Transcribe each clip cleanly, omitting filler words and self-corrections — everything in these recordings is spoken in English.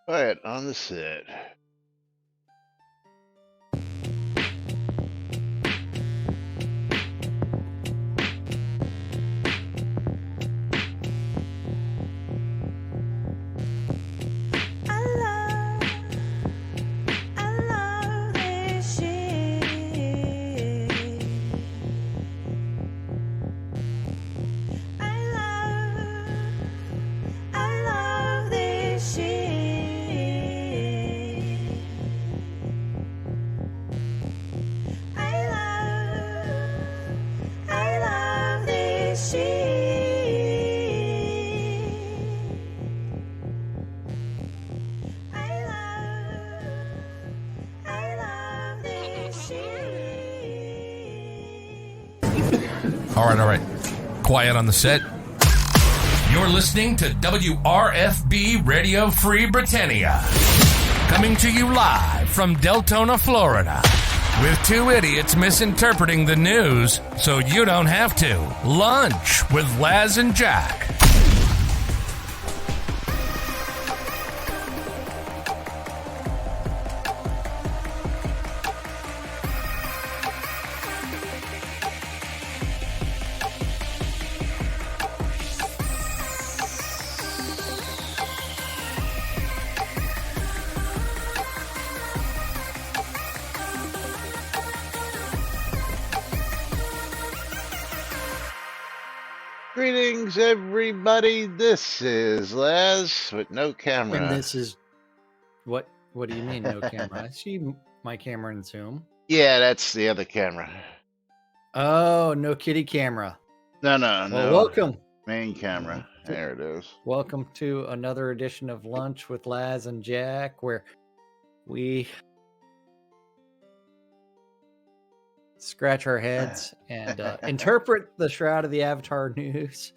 Quiet on the set. All right. Quiet on the set. You're listening to WRFB Radio Free Britannia. Coming to you live from Deltona, Florida. With two idiots misinterpreting the news so you don't have to. Lunch with Laz and Jack. Greetings, everybody. This is Laz with no camera. And this is what? What do you mean no camera? I see my camera in Zoom. Yeah, that's the other camera. Oh, no kitty camera. No. Well, welcome. Main camera. There it is. Welcome to another edition of Lunch with Laz and Jack, where we scratch our heads and interpret the Shroud of the Avatar news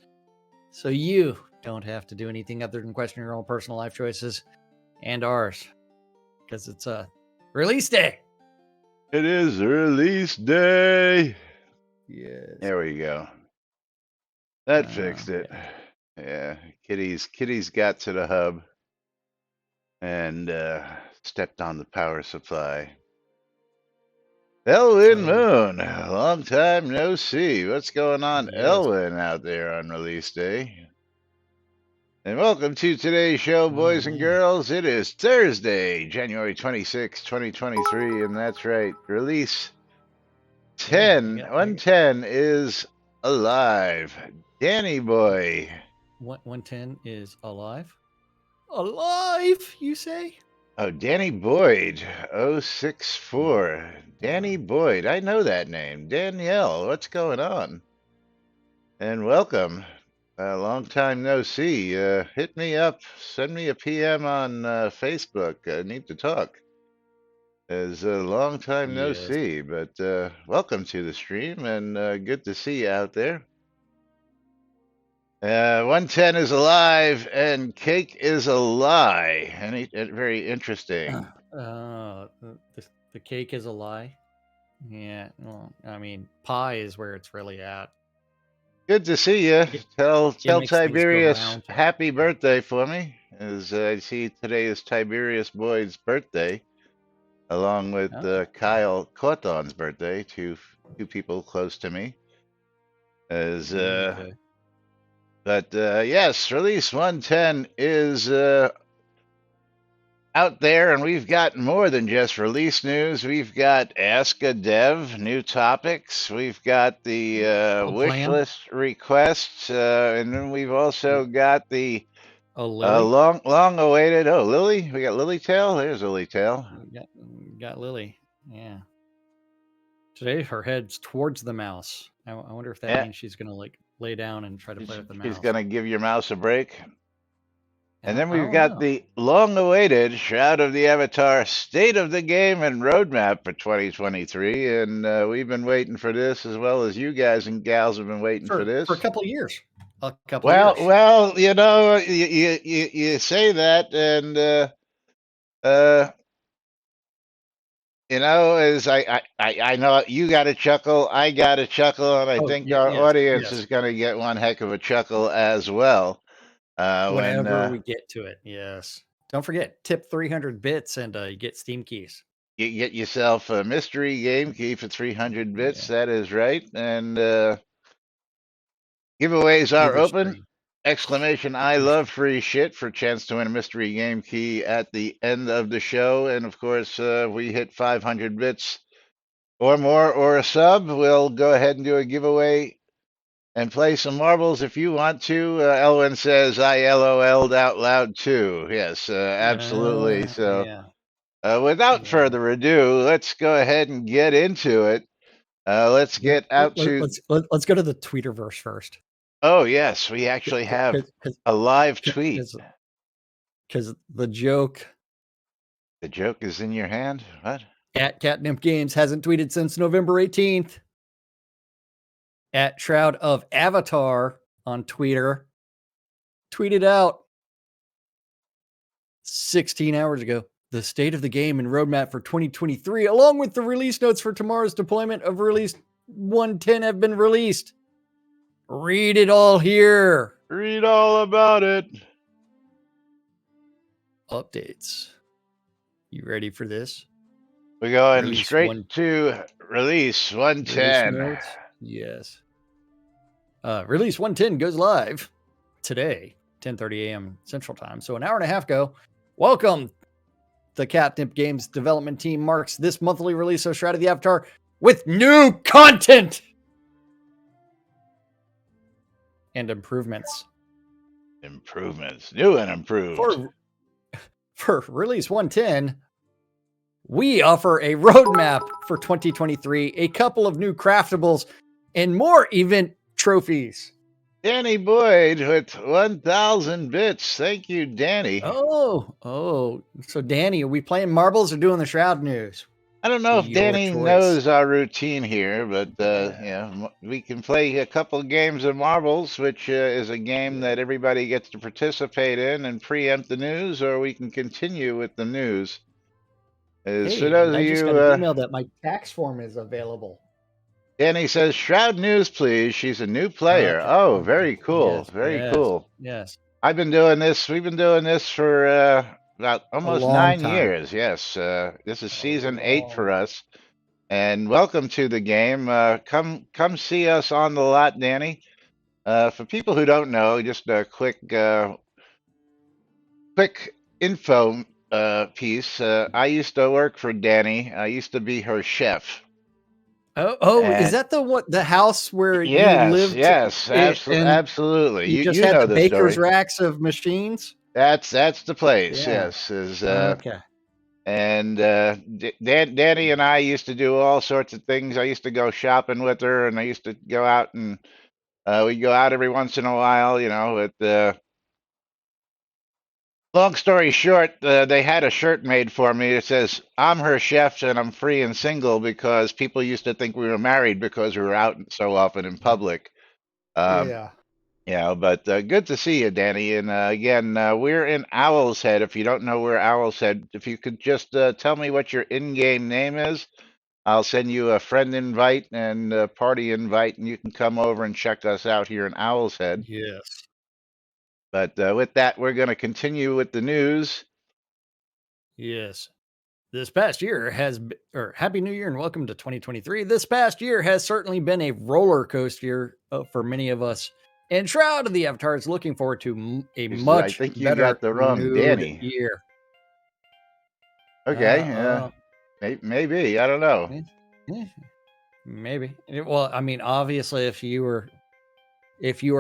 so you don't have to do anything other than question your own personal life choices and ours, because it's a release day. It is release day. Yes. There we go. That fixed it. Yeah. Kitty's got to the hub and stepped on the power supply. Elwin Moon, long time no see. What's going on, Yes. Elwin, out there on release day? And welcome to today's show, boys and girls. It is Thursday, January 26, 2023, and that's right, release 110 is alive. Danny boy. 110 is alive? Alive, you say? Oh, Danny Boyd, 064. Danny Boyd, I know that name. Danielle, what's going on? And welcome. Long time no see. Hit me up. Send me a PM on Facebook. I need to talk. It's a long time no see, but welcome to the stream and good to see you out there. 110 is alive and cake is a lie. Very interesting. The cake is a lie? Yeah, well, I mean, pie is where it's really at. Good to see you. Tell Tiberius round. happy birthday for me, as I see today is Tiberius Boyd's birthday, along with Kyle Cawthon's birthday, two people close to me. As But yes, release 110 is out there, and we've got more than just release news. We've got Ask a Dev, new topics. We've got the wish list requests, and then we've also got the long-awaited. Oh, Lily, we got Lily Tail. There's Lily Tail. We got Lily. Yeah. Today her head's towards the mouse. I wonder if that means she's gonna lay down and try to play with the mouse. She's gonna give your mouse a break. And then we've got the long-awaited Shroud of the Avatar State of the Game and Roadmap for 2023, and we've been waiting for this as well as you guys and gals have been waiting for this for a couple of years. Well, you know, you say that, and you know, as I know you got a chuckle, I got a chuckle, and I think our audience is going to get one heck of a chuckle as well. Whenever we get to it, yes. Don't forget, tip 300 bits and you get Steam keys. You get yourself a mystery game key for 300 bits. Yeah. That is right. And giveaways are Either open. stream. Exclamation, I love free shit for a chance to win a mystery game key at the end of the show. And of course, we hit 500 bits or more or a sub. We'll go ahead and do a giveaway and play some marbles if you want to. Elwin says, I LOL'd out loud too. Yes, absolutely. So Yeah. without Yeah. further ado, let's go ahead and get into it. Let's get out to. Let's go to the Tweeterverse first. Oh, yes, we actually have a live tweet. Because the joke The joke is in your hand. What? at Catnip Games hasn't tweeted since November 18th. At Shroud of Avatar on Twitter tweeted out 16 hours ago the state of the game and roadmap for 2023, along with the release notes for tomorrow's deployment of release 110 have been released. Read it all here. Read all about it. Updates. You ready for this? We're going Release straight to release 110. Release notes? Yes. Release 110 goes live today, 10:30 a.m. Central Time. So an hour and a half ago. Welcome. The Catnip Games development team marks this monthly release of Shroud of the Avatar with new content and improvements. Improvements. New and improved. For release 110, we offer a roadmap for 2023, a couple of new craftables, and more event trophies. Danny Boyd with 1,000 bits. Thank you, Danny. Oh. So, Danny, are we playing marbles or doing the Shroud news? I don't know if Your Danny choice. knows our routine here, but we can play a couple games of marbles, which is a game that everybody gets to participate in and preempt the news, or we can continue with the news. Hey, For those I of just you, got an email that my tax form is available. Danny says, Shroud News, please. She's a new player. Okay. Oh, very cool. Yes, Very cool. Yes. I've been doing this. We've been doing this for about almost long 9 time. years. Yes. This is season 8 for us. And welcome to the game. Come see us on the lot, Danny. For people who don't know, just a quick info piece. I used to work for Danny. I used to be her chef. Is that the house where you lived? Yes, absolutely. You just you had know the baker's racks of machines. That's the place. Yeah. Yes, Okay. And Danny and I used to do all sorts of things. I used to go shopping with her, and I used to go out and we'd go out every once in a while. But long story short, they had a shirt made for me that says, I'm her chef and I'm free and single, because people used to think we were married because we were out so often in public. Yeah. But good to see you, Danny. And again, we're in Owl's Head. If you don't know where Owl's Head, if you could just tell me what your in-game name is, I'll send you a friend invite and a party invite, and you can come over and check us out here in Owl's Head. Yes. But with that, we're going to continue with the news. Yes. This past year Happy New Year and welcome to 2023. This past year has certainly been a roller coaster for many of us. And Shroud of the Avatar is looking forward to a much I think you better got the wrong Danny. year. Okay. Maybe. I don't know. Maybe. Well, I mean, obviously, if you were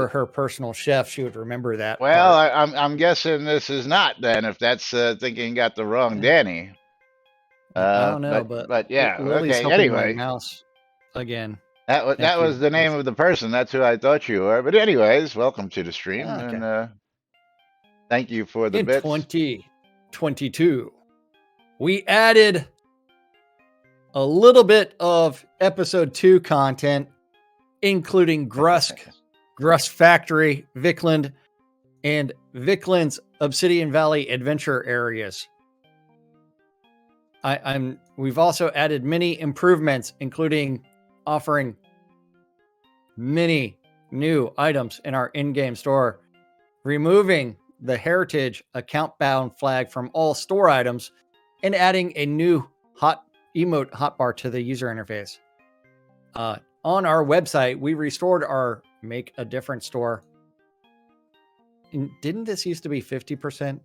her personal chef, she would remember that. Well, I'm guessing this is not then. If that's thinking got the wrong Danny. I don't know, but yeah. Lily's Okay. helping Anyway, my mouse again. That was the name of the person. That's who I thought you were. But anyways, welcome to the stream, and thank you for the bits. 2022, we added a little bit of episode 2 content, including Grusk Factory, Vikland, and Vikland's Obsidian Valley adventure areas. We've also added many improvements, including offering many new items in our in-game store, removing the heritage account bound flag from all store items and adding a new hot emote hotbar to the user interface. On our website, we restored our Make a Difference store. And didn't this used to be 50%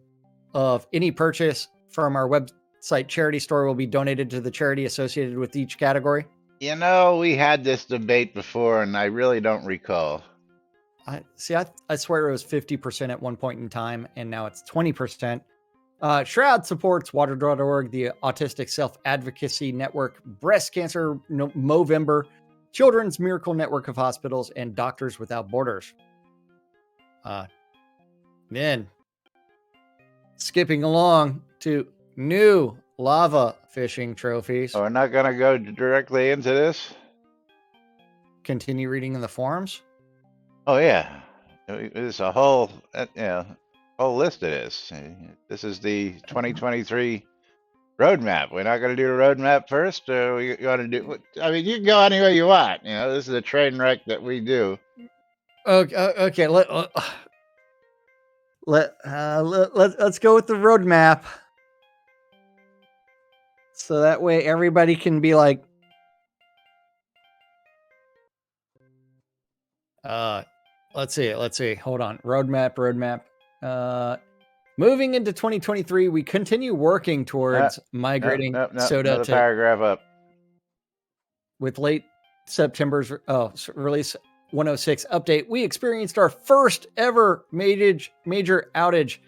of any purchase from our website charity store will be donated to the charity associated with each category? You know, we had this debate before, and I really don't recall. I swear it was 50% at one point in time, and now it's 20%. Shroud supports water.org, the Autistic Self-Advocacy Network, Breast Cancer Movember, Children's Miracle Network of Hospitals, and Doctors Without Borders. Then, skipping along to new lava fishing trophies. Oh, we're not going to go directly into this? Continue reading in the forums. Oh, yeah. There's a whole, whole list of this. This is the 2023 roadmap. We're not going to do the roadmap first, or you want to do? I mean, you can go any way you want. You know, this is a train wreck that we do. Okay. Let's go with the roadmap, so that way everybody can be like, let's see. Hold on. Roadmap. Moving into 2023, we continue working towards migrating Soda another to paragraph up. with late September's release 106 update. We experienced our first ever major outage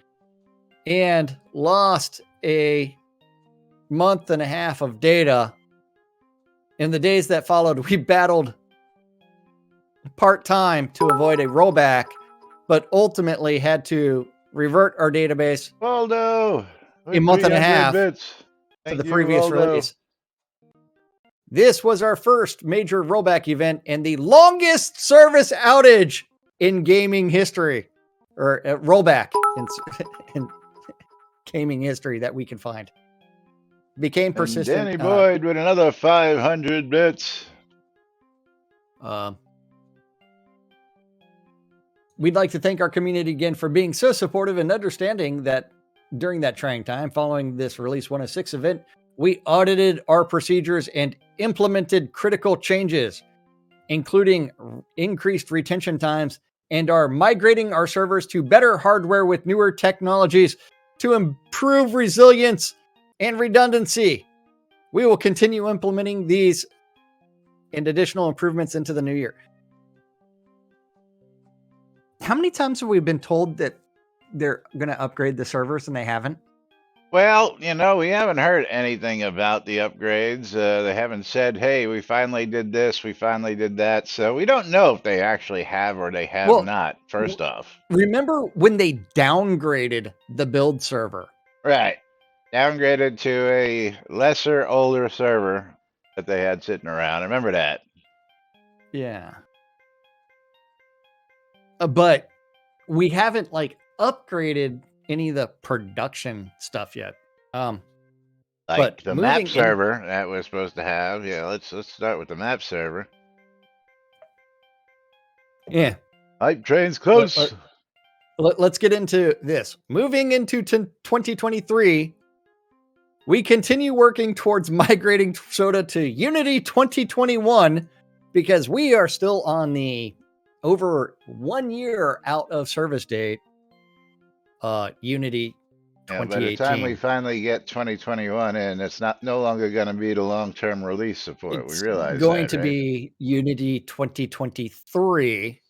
and lost a month and a half of data. In the days that followed, we battled part-time to avoid a rollback, but ultimately had to revert our database Waldo, a month and a half to the previous release. This was our first major rollback event and the longest service outage in gaming history, or rollback in gaming history that we can find. Became persistent. And Danny Boyd with another 500 bits. We'd like to thank our community again for being so supportive and understanding that during that trying time following this Release 106 event, we audited our procedures and implemented critical changes, including increased retention times, and are migrating our servers to better hardware with newer technologies to improve resilience and redundancy. We will continue implementing these and additional improvements into the new year. How many times have we been told that they're going to upgrade the servers and they haven't? Well, you know, we haven't heard anything about the upgrades. They haven't said, hey, we finally did this, we finally did that. So we don't know if they actually have or they have not, first off. Remember when they downgraded the build server? Right. Downgraded to a lesser, older server that they had sitting around. I remember that. Yeah. But we haven't upgraded any of the production stuff yet. Like but the map server that we're supposed to have. Yeah, let's start with the map server. Yeah. Hype train's close. Let's get into this. Moving into 2023, we continue working towards migrating Soda to Unity 2021 because we are still on the over 1 year out of service date. Unity 2018. By the time we finally get 2021 in, it's no longer going to be the long-term release support. We realize it's going to be Unity 2023.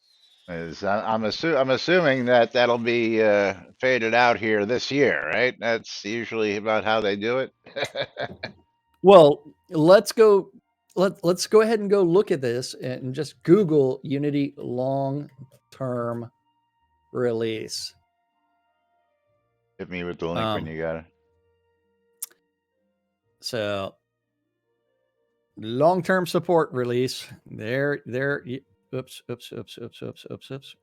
I'm assuming that'll be faded out here this year, right? That's usually about how they do it. Well, let's go ahead and go look at this and just Google Unity long-term release. Hit me with the link when you got it. So, long-term support release. There. Oops.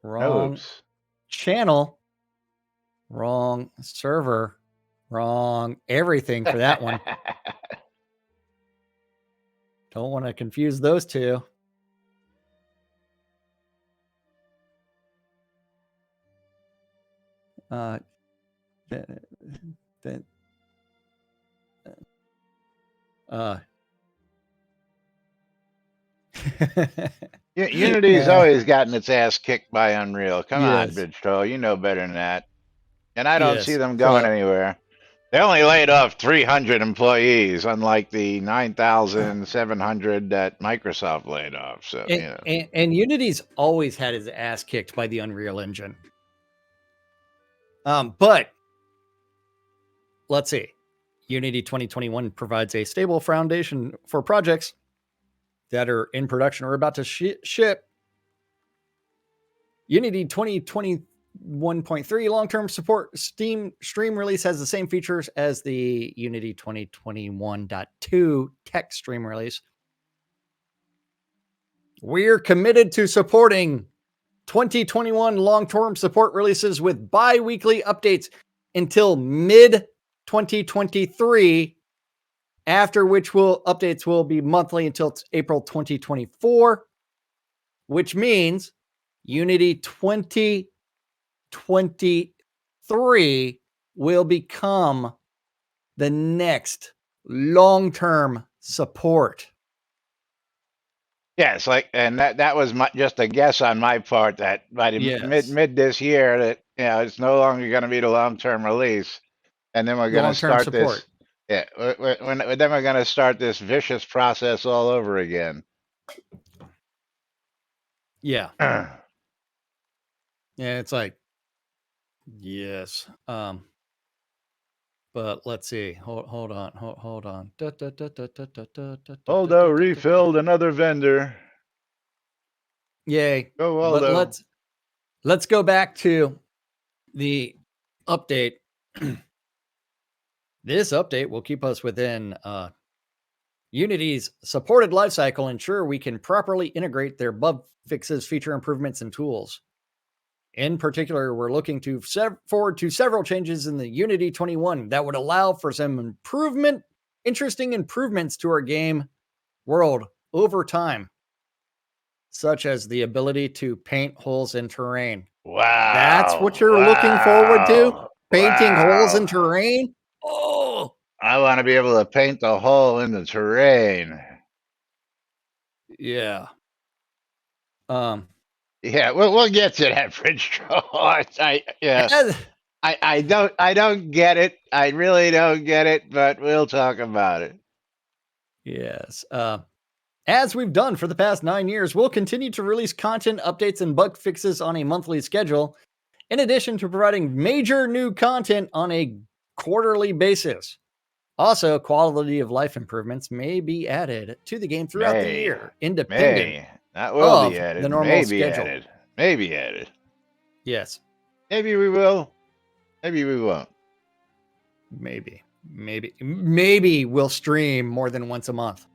Wrong channel. Wrong server. Wrong everything for that one. Don't want to confuse those two. Uh, that, uh, Unity's always gotten its ass kicked by Unreal. Come on, yes, Bridge Troll, you know better than that. And I don't see yes. them going So, anywhere. They only laid off 300 employees, unlike the 9,700 that Microsoft laid off. So, and, and Unity's always had his ass kicked by the Unreal Engine. But let's see. Unity 2021 provides a stable foundation for projects that are in production or about to ship. Unity 2021.3 long-term support stream release has the same features as the Unity 2021.2 tech stream release. We're committed to supporting 2021 long-term support releases with bi-weekly updates until mid 2023, after which updates will be monthly until April 2024, which means Unity 2023 will become the next long-term support. yes, and that was just a guess on my part that by the mid this year that it's no longer going to be the long term release, and then we're going to Long-term start support. this. Yeah, then we're going to start this vicious process all over again. Yeah. Yeah, it's like, yes. But let's see. Hold on. Aldo refilled another vendor. Yay. Go But Aldo. let's go back to the update. This update will keep us within Unity's supported lifecycle, ensure we can properly integrate their bug fixes, feature improvements, and tools. In particular, we're looking to forward to several changes in the Unity 21 that would allow for some interesting improvements to our game world over time, such as the ability to paint holes in terrain. Wow. That's what you're looking forward to? Painting holes in Wow. terrain? Oh, I want to be able to paint the hole in the terrain. yeah. Yeah, we'll get to that, Bridge Troll. I don't get it. I really don't get it, but we'll talk about it. Yes. As we've done for the past 9 years, we'll continue to release content updates and bug fixes on a monthly schedule, in addition to providing major new content on a quarterly basis. Also, quality of life improvements may be added to the game throughout the year, independent That will of be added. the normal Maybe schedule. added. Maybe added. Yes. Maybe we will. Maybe we won't. Maybe we'll stream more than once a month.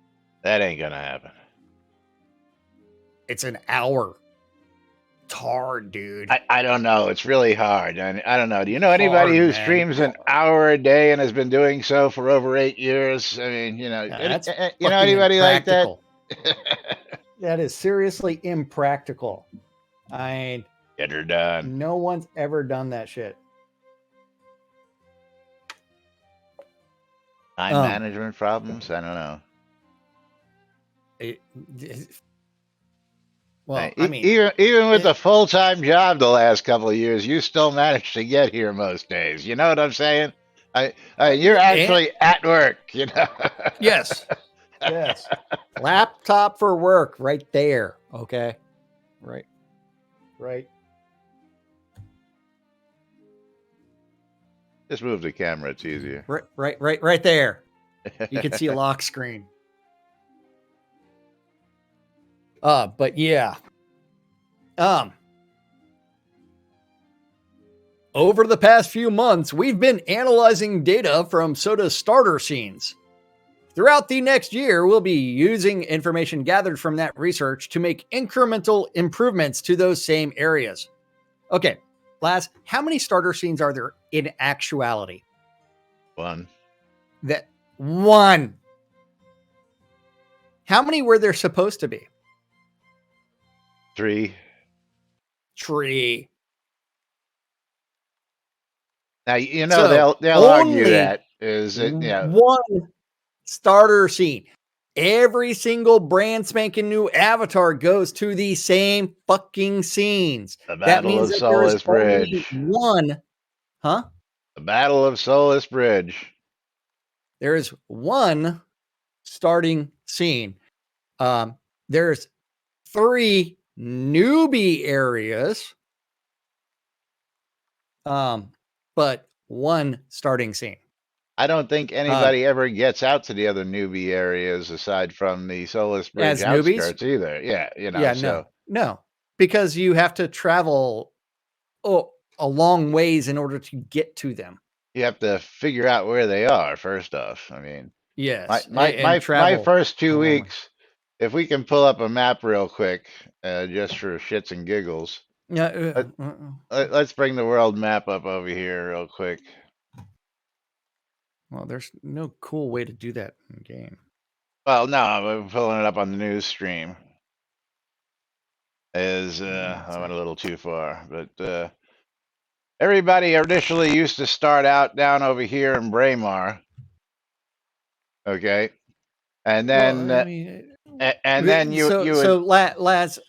That ain't gonna happen. It's an hour. It's hard, dude. I don't know. It's really hard. I don't know. Do you know anybody who streams an hour a day and has been doing so for over 8 years? I mean, That's you know anybody like that? That is seriously impractical. Get her done. No one's ever done that shit. Time management problems? I don't know. Well, even with a full-time job the last couple of years, you still manage to get here most days. You know what I'm saying? You're actually at work, you know? Yes. Yes. Laptop for work right there. Okay. Right. Just move the camera. It's easier. Right there. You can see a lock screen. But yeah. Over the past few months, we've been analyzing data from Soda's starter scenes. Throughout the next year, we'll be using information gathered from that research to make incremental improvements to those same areas. Okay, Laz, how many starter scenes are there in actuality? One. One. How many were there supposed to be? Three. Now you know So they'll argue only that is it. Yeah, one starter scene. Every single brand spanking new avatar goes to the same fucking scenes. the That Battle means of that there is Solus only Bridge. one, huh? The Battle of Solus Bridge. There is one starting scene. There's 3 newbie areas, but one starting scene. I don't think Um, anybody ever gets out to the other newbie areas aside from the Solus Bridge as newbies, outskirts either. Yeah, yeah, so no, because you have to travel a long ways in order to get to them. you have to figure out where they are first off. I mean, my Yes, my and my my travel first a two long way. weeks, if we can pull up a map real quick, just for shits and giggles. Yeah. Let's bring the world map up over here real quick. Well, there's no cool way to do that in game. Well, no, I'm pulling it up on the news stream. I went a little too far, but everybody initially used to start out down over here in Braemar, okay, and Well, then I mean, and then you would. so lads,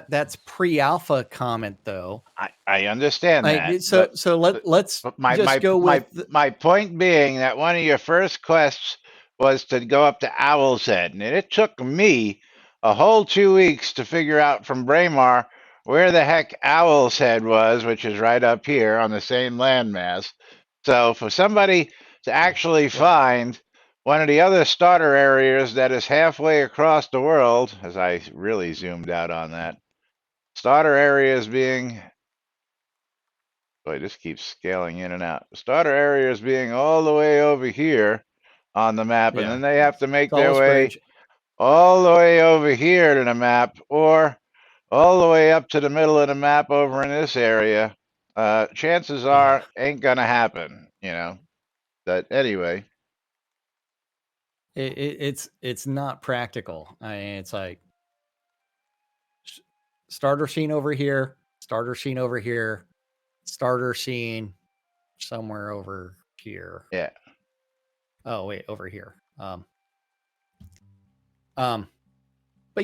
that's pre-alpha comment though. I understand Like, that, so let's but my just my go my with my point being that one of your first quests was to go up to Owl's Head, and it took me a whole 2 weeks to figure out from Braemar where the heck Owl's Head was, which is right up here on the same landmass. So for somebody to actually find one of the other starter areas that is halfway across the world, as I really zoomed out on that, starter areas being. Boy, this keeps scaling in and out. Starter areas being all the way over here on the map, and yeah, then they have to make their Solace way Bridge. all the way over here to the map, or all the way up to the middle of the map over in this area. Chances Yeah, are ain't gonna happen, But anyway, it's not practical. I mean, it's like starter scene over here, starter scene over here, starter scene somewhere over here. yeah. Oh wait, over here. But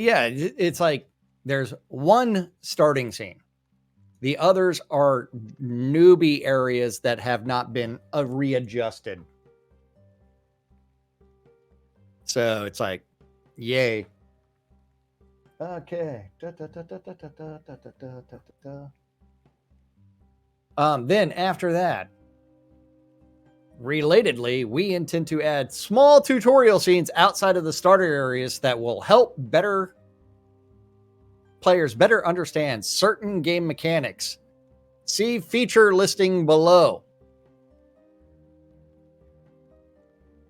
yeah, it's like there's one starting scene. The others are newbie areas that have not been readjusted. So it's like, yay. Okay. Then after that, relatedly, we intend to add small tutorial scenes outside of the starter areas that will help players better understand certain game mechanics. See feature listing below.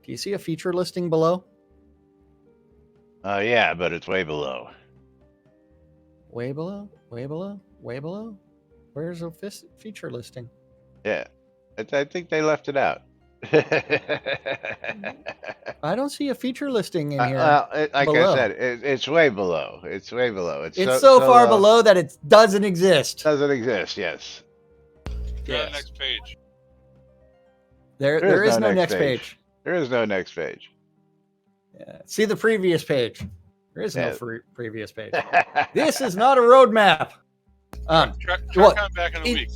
Do you see a feature listing below? Yeah, but it's way below. Way below? Way below? Way below? Where's a feature listing? Yeah, I think they left it out. I don't see a feature listing in here. Well, like I below. said, it's way below. It's way below. It's so far below that it doesn't exist. Doesn't exist. Yes. Go to the next page. There is no next page. There is no next page. Yeah. See the previous page. There is no Yeah. previous page. This is not a roadmap. Track what? on back in a week.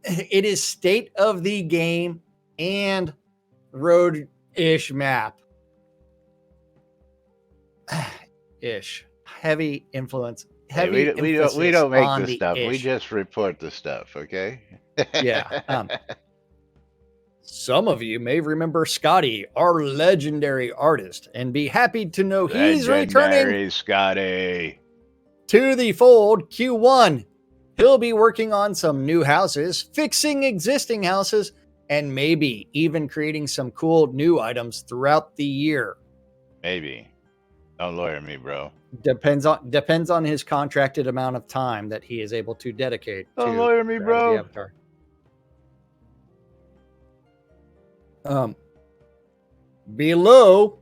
It is state of the game and road-ish map. Ish. Heavy influence. Heavy we don't make on the the stuff. ish. We just report the stuff. Okay. Yeah. Some of you may remember Scotty, our legendary artist, and be happy to know he's returning Scotty to the fold Q1. He'll be working on some new houses, fixing existing houses, and maybe even creating some cool new items throughout the year. Maybe. Don't lawyer me, bro. Depends on his contracted amount of time that he is able to dedicate Don't to lawyer me, Shroud of bro. the Avatar. Below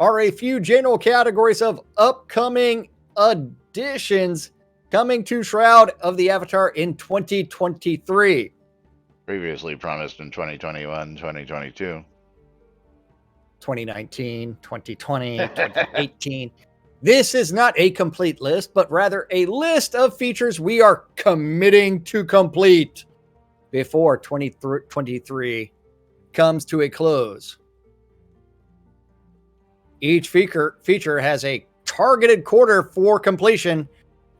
are a few general categories of upcoming additions coming to Shroud of the Avatar in 2023. previously promised in 2021, 2022. 2019, 2020, 2018. This is not a complete list, but rather a list of features we are committing to complete before 2023 comes to a close. Each feature has a targeted quarter for completion,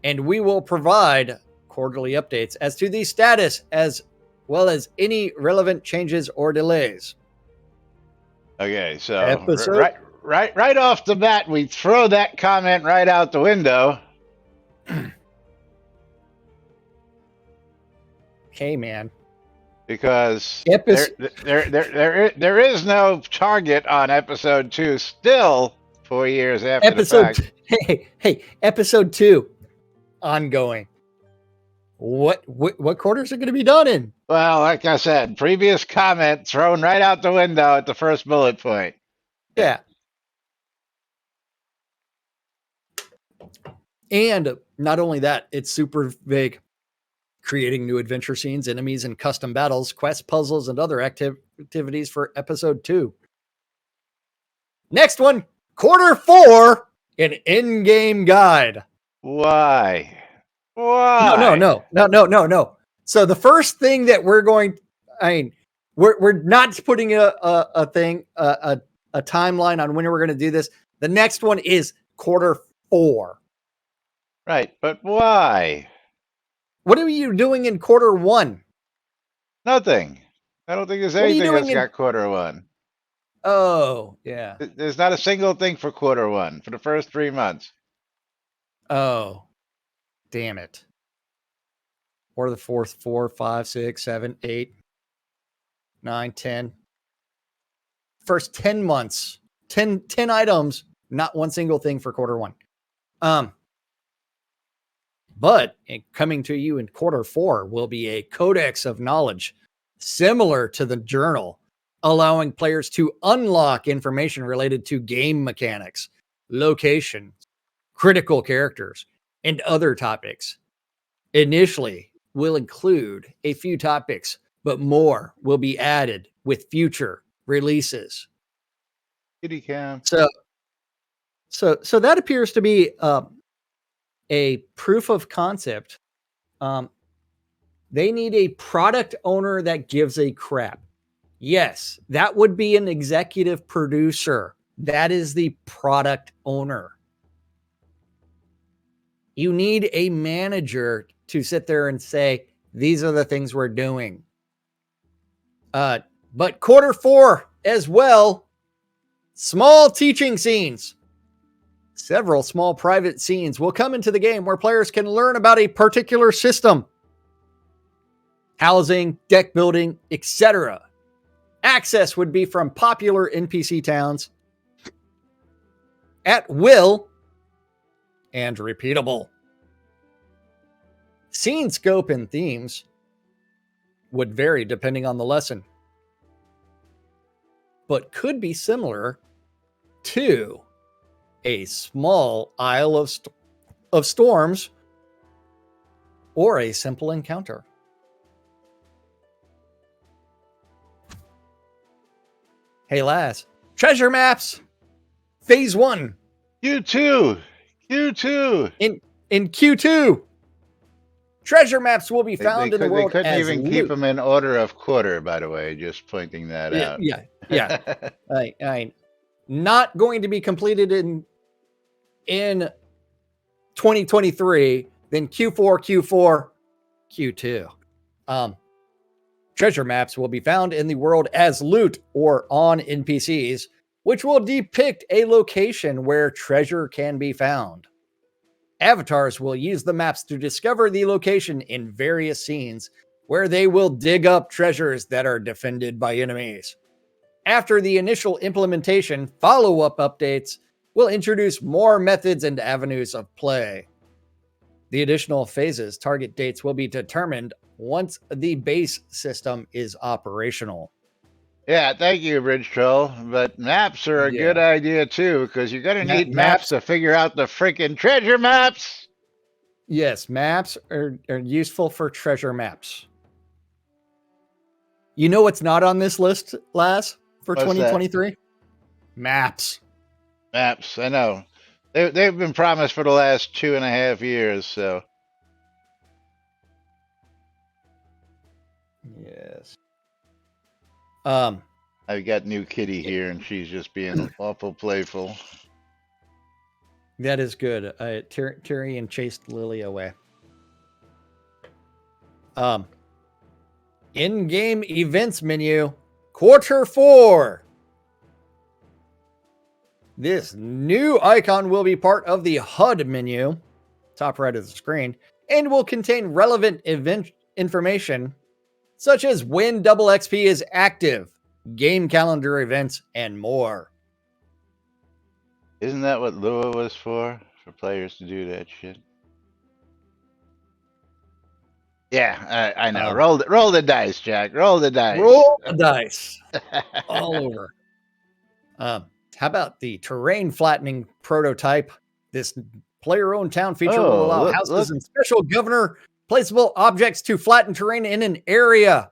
and we will provide quarterly updates as to the status as well as any relevant changes or delays. Okay, so Episode- right off the bat, we throw that comment right out the window. Okay, man. Because Episode- there is no target on episode 2 still 4 years after Episode the fact. hey, episode 2 ongoing. What quarters are going to be done in? Well, like I said, previous comment thrown right out the window at the first bullet point. Yeah. And not only that, it's super vague. Creating new adventure scenes, enemies, and custom battles, quests, puzzles, and other activities for episode 2. Next one, quarter 4, an in-game guide. Why? Why? No. So the first thing that we're not putting a timeline on when we're going to do this. The next one is quarter 4. Right, but why? What are you doing in quarter 1? Nothing. I don't think there's What are you anything doing that's got quarter 1. Oh, yeah. There's not a single thing for quarter 1 for the first 3 months. Oh, damn it. Or the fourth, 4, 5, 6, 7, 8, 9, 10. First 10 months, 10 items, not one single thing for quarter 1. But coming to you in quarter 4 will be a codex of knowledge similar to the journal, allowing players to unlock information related to game mechanics, location, critical characters, and other topics. Initially, will include a few topics, but more will be added with future releases. Kitty cam. So that appears to be a proof of concept. They need a product owner that gives a crap. Yes, that would be an executive producer. That is the product owner. You need a manager to sit there and say, these are the things we're doing. But quarter 4 as well, small teaching scenes. Several small private scenes will come into the game where players can learn about a particular system, housing, deck building, etc. Access would be from popular NPC towns at will and repeatable. Scene scope and themes would vary depending on the lesson, but could be similar to a small Isle of Storms or a simple encounter. Hey, lass. Treasure maps. Phase 1. Q2. In Q2. Treasure maps will be found in the world They couldn't as even loot. keep them in order of quarter, by the way, just pointing that out. Yeah. I not going to be completed in 2023, then Q4, Q2. Treasure maps will be found in the world as loot or on NPCs, which will depict a location where treasure can be found. Avatars will use the maps to discover the location in various scenes where they will dig up treasures that are defended by enemies. After the initial implementation, follow-up updates will introduce more methods and avenues of play. The additional phases' target dates will be determined once the base system is operational. Yeah, thank you, Bridge Troll. But maps are a good idea too, because you're gonna need maps to figure out the freaking treasure maps. Yes, maps are useful for treasure maps. You know what's not on this list, Laz, for What's that? 2023? Maps. Maps. I know. They've been promised for the last 2.5 years. So Yes. I've got new kitty here, and she's just being awful playful. That is good. Tyrion chased Lily away. In-game events menu, Q4. This new icon will be part of the HUD menu, top right of the screen, and will contain relevant event information such as when double XP is active, game calendar events, and more. Isn't that what Lua was for? For players to do that shit? Yeah, I know. Roll the dice, Jack. Roll the dice. Roll the dice. All over. How about the terrain flattening prototype? This player-owned town feature will allow houses and special governor placeable objects to flatten terrain in an area.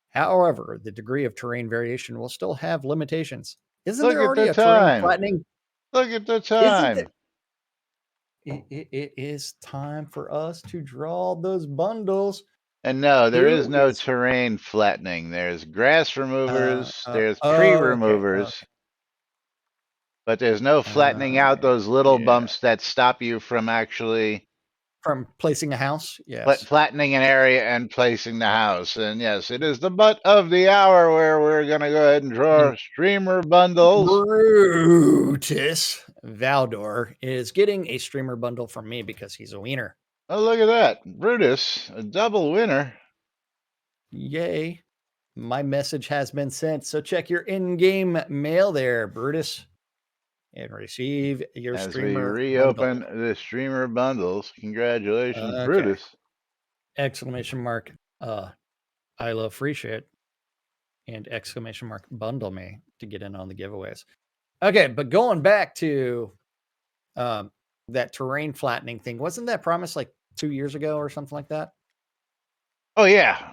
However, the degree of terrain variation will still have limitations. Isn't there already a terrain flattening? Look at the time. It is time for us to draw those bundles. And no, there is no terrain flattening. There's grass removers, there's tree removers, but there's no flattening out those little bumps that stop you from actually from placing a house. Yes, flattening an area and placing the house. And yes, it is the butt of the hour where we're gonna go ahead and draw streamer bundles. Brutus Valdor is getting a streamer bundle from me because he's a wiener. Oh, look at that. Brutus, a double winner. Yay. My message has been sent. So check your in-game mail there, Brutus, and receive your streamer as we reopen the streamer bundles. Congratulations, Brutus. Exclamation mark. I love free shit. And exclamation mark bundle me to get in on the giveaways. Okay, but going back to that terrain flattening thing, wasn't that promised like 2 years ago or something like that? Oh yeah,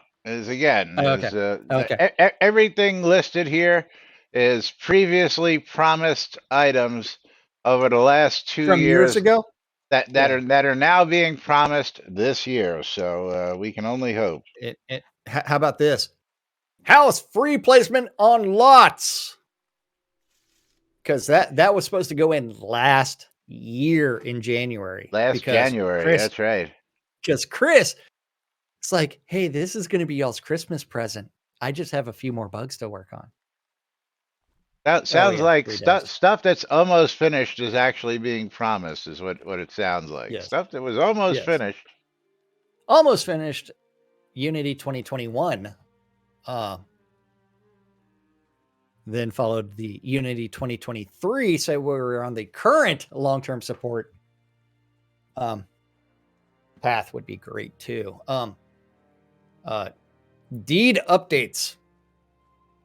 everything listed here is previously promised items over the last 2 From years ago that are now being promised this year. So we can only hope. How about this? House free placement on lots. Because that was supposed to go in last year in January. January, that's right. Because Chris, it's like, hey, this is going to be y'all's Christmas present. I just have a few more bugs to work on. That sounds like stuff that's almost finished is actually being promised, is what it sounds like. Yes. Stuff that was almost finished. Almost finished. Unity 2021. Then followed the Unity 2023. So we're on the current long-term support path would be great too. Deed updates.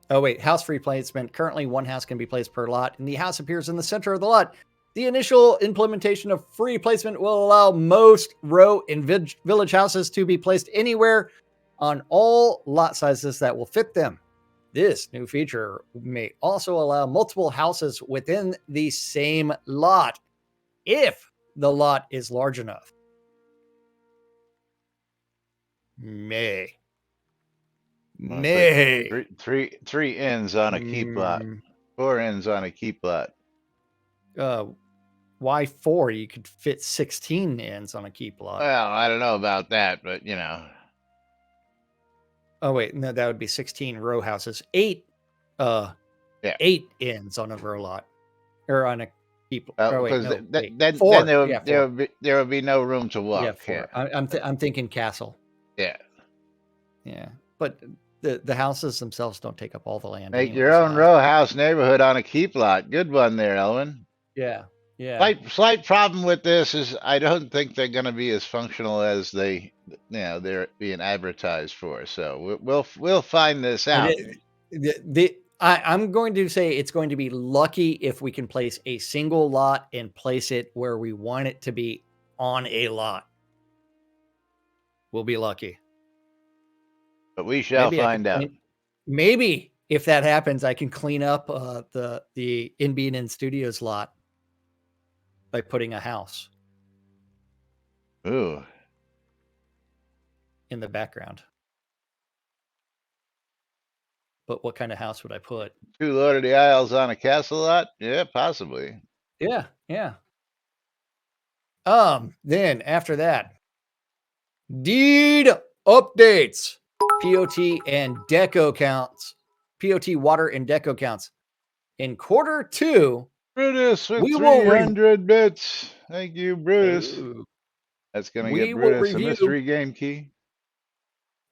Oh wait, house free placement. Currently one house can be placed per lot and the house appears in the center of the lot. The initial implementation of free placement will allow most row and village houses to be placed anywhere on all lot sizes that will fit them. This new feature may also allow multiple houses within the same lot if the lot is large enough. Three ends on a keep lot. 4 ends on a keep lot. Why 4? You could fit 16 ends on a keep lot. Well, I don't know about that, but you know. Oh wait, no, that would be 16 row houses. 8 ends on a row lot. Or on a keep lot. Then there would be no room to walk. Yeah, 4. I'm thinking castle. Yeah. Yeah. But the houses themselves don't take up all the land. Make your own row house neighborhood on a keep lot. Good one there, Elwin. Yeah. Yeah. Slight problem with this is I don't think they're going to be as functional as they're being advertised for. So we'll find this out. I'm going to say it's going to be lucky if we can place a single lot and place it where we want it to be on a lot. We'll be lucky. But we shall find out. maybe if that happens, I can clean up the NBNN Studios lot by putting a house Ooh. in the background. But what kind of house would I put? 2 Lord of the Isles on a castle lot? Yeah, possibly. Yeah. Then after that, deed updates, POT and deco counts, POT water and deco counts. In quarter 2, Brutus with we will 300 bits. Thank you, Brutus. That's going to get we will Brutus a review mystery game key.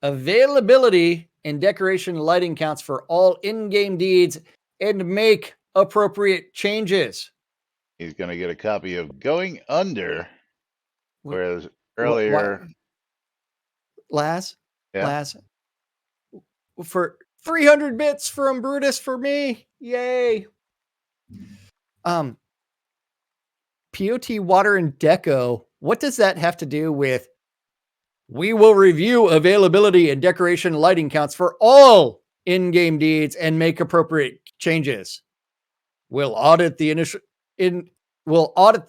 availability and decoration lighting counts for all in-game deeds and make appropriate changes. He's going to get a copy of Going Under, whereas earlier... Laz, Yeah. for 300 bits from Brutus for me. Yay. POT water and deco. What does that have to do with we will review availability and decoration lighting counts for all in-game deeds and make appropriate changes? We'll audit the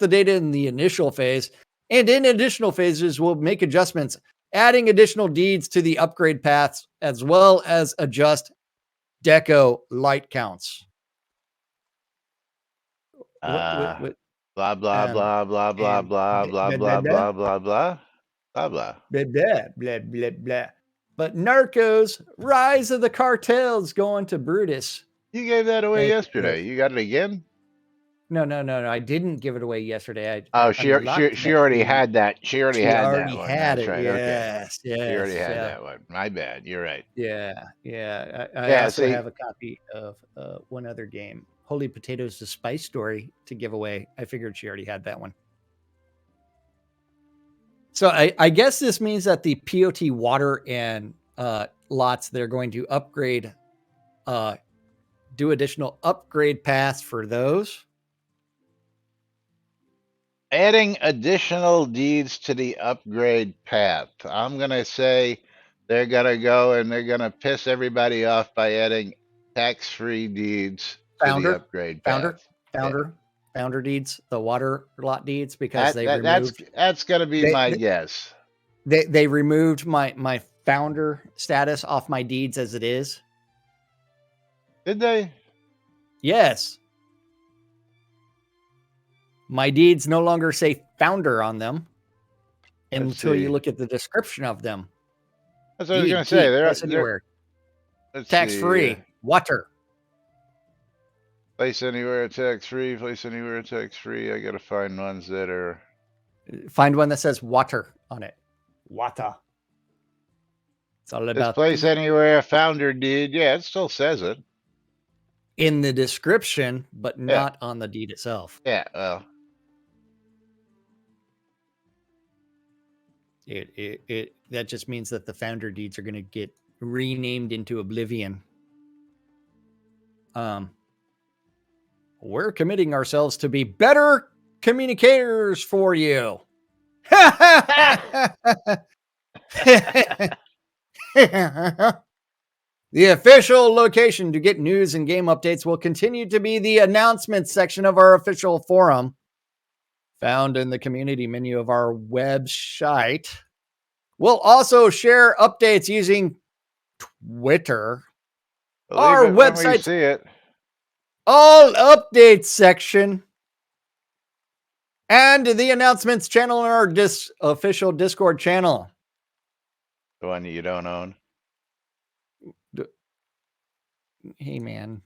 data in the initial phase, and in additional phases, we'll make adjustments, adding additional deeds to the upgrade paths, as well as adjust deco light counts. Blah, blah, blah, blah, blah, blah, blah, blah, blah, blah, blah, blah, blah, blah. But Narcos, Rise of the Cartels going to Brutus. You gave that away yesterday. You got it again? No. I didn't give it away yesterday. She already had that. She already had that one. That's it. right. Yes, okay. She already had that one. My bad. You're right. Yeah. I also have a copy of one other game, Holy Potatoes: The Spice Story, to give away. I figured she already had that one. So I guess this means that the POT water and lots, they're going to upgrade, do additional upgrade paths for those. Adding additional deeds to the upgrade path. I'm going to say they're going to go and they're going to piss everybody off by adding tax-free deeds to the upgrade path. Founder deeds, the water lot deeds, because that's going to be my guess. They removed my founder status off my deeds as it is. Did they? Yes. My deeds no longer say founder on them until you look at the description of them. That's what I was going to say. They're anywhere. Tax-free. Water. Place anywhere tax-free. Place anywhere tax-free. I got to find ones that are... Find one that says water on it. Water. It's all about... Place anywhere founder deed. Yeah, it still says it. In the description, but not on the deed itself. Yeah, well... That just means that the founder deeds are going to get renamed into oblivion. We're committing ourselves to be better communicators for you. The official location to get news and game updates will continue to be the announcements section of our official forum, found in the community menu of our website. We'll also share updates using Twitter. Our website, see it. All updates section, and the announcements channel in our official Discord channel. The one that you don't own. Hey man,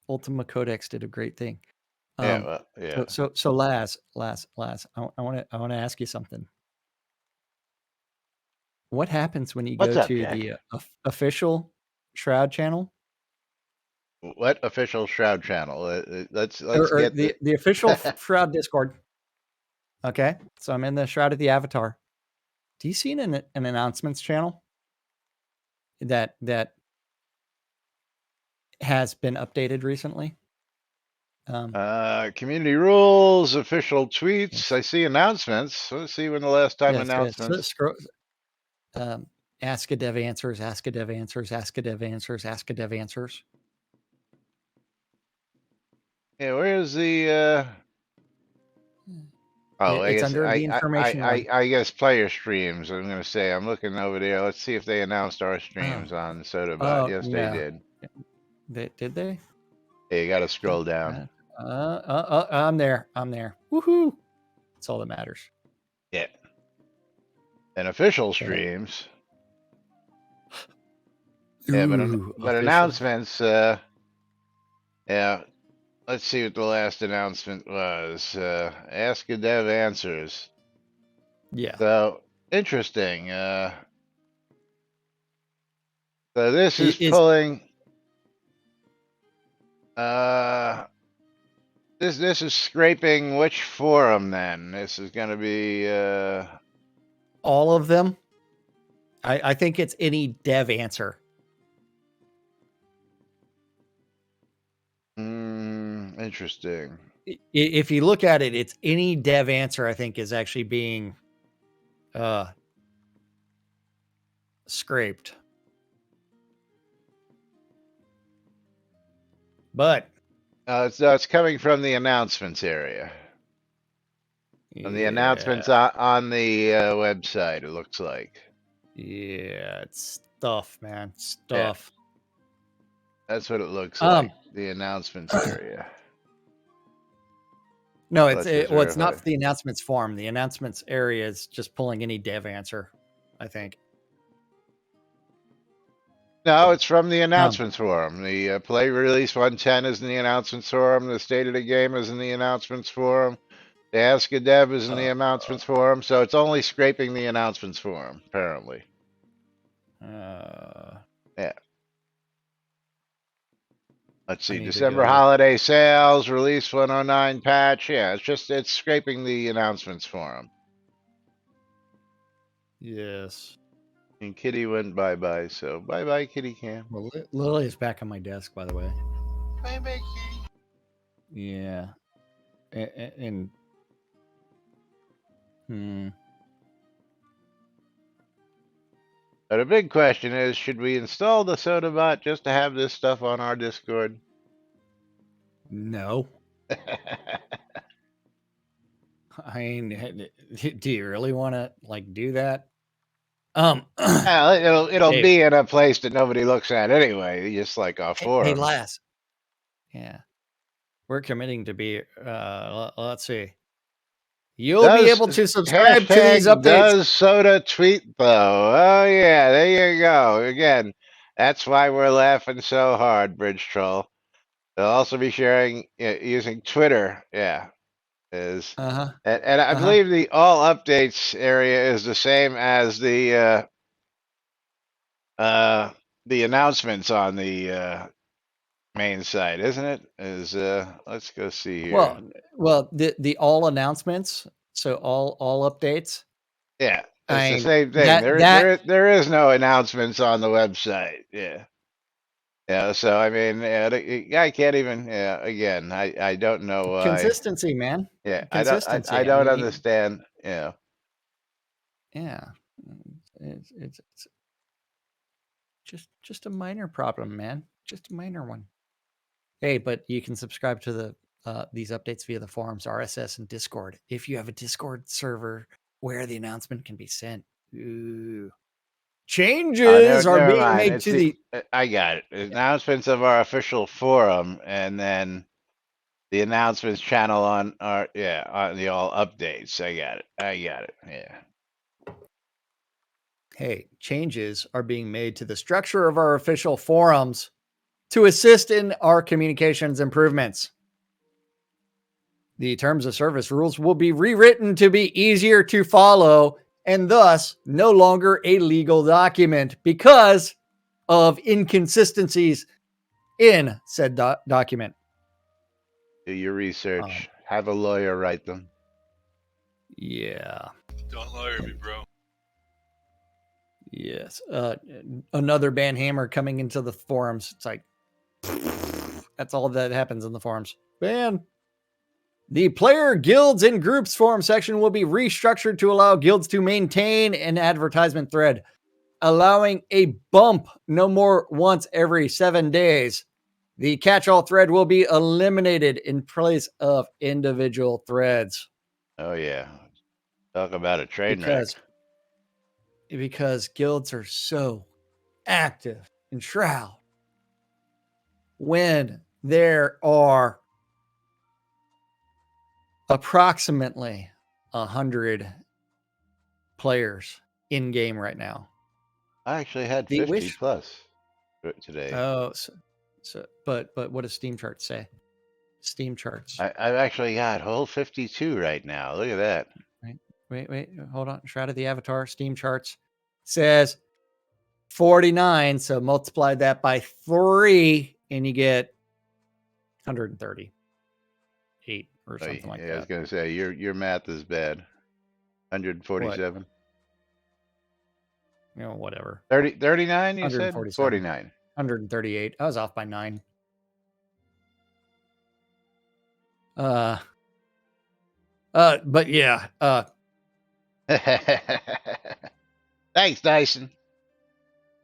Ultima Codex did a great thing. Yeah. So Laz, I want to ask you something. What happens when you go to the official Shroud channel? What official Shroud channel? Let's get the official Shroud Discord. Okay, so I'm in the Shroud of the Avatar. Do you see an announcements channel that has been updated recently? Community rules, official tweets. I see announcements. Let's see when the last time announcements. And Ask a Dev Answers, Ask a Dev Answers, Ask a Dev Answers, Ask a Dev Answers. Yeah, where's the oh, I It's guess under the information one. I guess player streams. I'm gonna say I'm looking over there. Let's see if they announced our streams on SodaBot. Oh, Yes, they yeah. did. Did they? Hey, you gotta scroll down. I'm there. I'm there. Woohoo! That's all that matters. Yeah. And official Okay. streams. Yeah, Ooh, but official. announcements, yeah. Let's see what the last announcement was. Ask a Dev Answers. Yeah. So interesting. So this is Is pulling this is scraping which forum then? This is gonna be all of them? I think it's any dev answer. Interesting. If you look at it, it's any dev answer, I think, is actually being scraped. But it's coming from the announcements area. From the announcements on the website, it looks like. Yeah, it's stuff, man. Stuff. Yeah. That's what it looks like. The announcements area. No, it's not for the announcements forum. The announcements area is just pulling any dev answer, I think. No, it's from the announcements forum. The play release 110 is in the announcements forum. The state of the game is in the announcements forum. The Ask a Dev is in the announcements forum. So it's only scraping the announcements forum, apparently. Yeah. Let's see. December holiday sales, release 109 patch. Yeah, it's scraping the announcements forum. Yes. And Kitty went bye-bye, so bye-bye, Kitty Cam. Well, Lily is back on my desk, by the way. Bye-bye, Kitty. Yeah. And But a big question is, should we install the SodaBot just to have this stuff on our Discord? No. I mean, do you really want to do that? Well, it'll be in a place that nobody looks at anyway, just like our forum. Hey, Lass. Yeah. We're committing to be, let's see. You'll be able to subscribe to these updates. Does Soda tweet though? Oh yeah, there you go. Again, that's why we're laughing so hard, Bridge Troll. They'll also be sharing using Twitter. Yeah, and I believe the all updates area is the same as the announcements on the main site, isn't it? Let's go see here. Well, the all announcements, so all updates. Yeah, it's the same thing. There is no announcements on the website. Yeah. Yeah, so I mean, I can't even. Yeah, again, I don't know why. Consistency, man. Yeah, consistency. I don't understand. Yeah. Yeah, it's just a minor problem, man. Just a minor one. Hey, but you can subscribe to these updates via the forums, RSS, and Discord if you have a Discord server where the announcement can be sent. Ooh. Changes are being made to the. I got it. Announcements of our official forum, and then the announcements channel on our on the all updates. I got it. Yeah. Hey, changes are being made to the structure of our official forums to assist in our communications improvements. The terms of service rules will be rewritten to be easier to follow and thus no longer a legal document because of inconsistencies in said document. Do your research. Have a lawyer write them. Yeah. Don't lawyer me, bro. Yes. Another banhammer coming into the forums. It's like, that's all that happens in the forums. Ban. The player guilds and groups forum section will be restructured to allow guilds to maintain an advertisement thread. allowing a bump no more once every 7 days. The catch-all thread will be eliminated in place of individual threads. Oh yeah. Talk about a train wreck. Because guilds are so active in Shroud. When there are approximately 100 players in game right now. I actually had The 50 wish. plus today. Oh, but what does Steam charts say? Steam charts. I've actually got whole 52 right now. Look at that. Wait, hold on. Shroud of the Avatar, Steam charts says 49. So multiply that by 3 and you get 138 or something like I that. was gonna say your math is bad. 147. You know, whatever. 39 you said? 49. 138. I was off by 9. But yeah, Thanks, Dyson.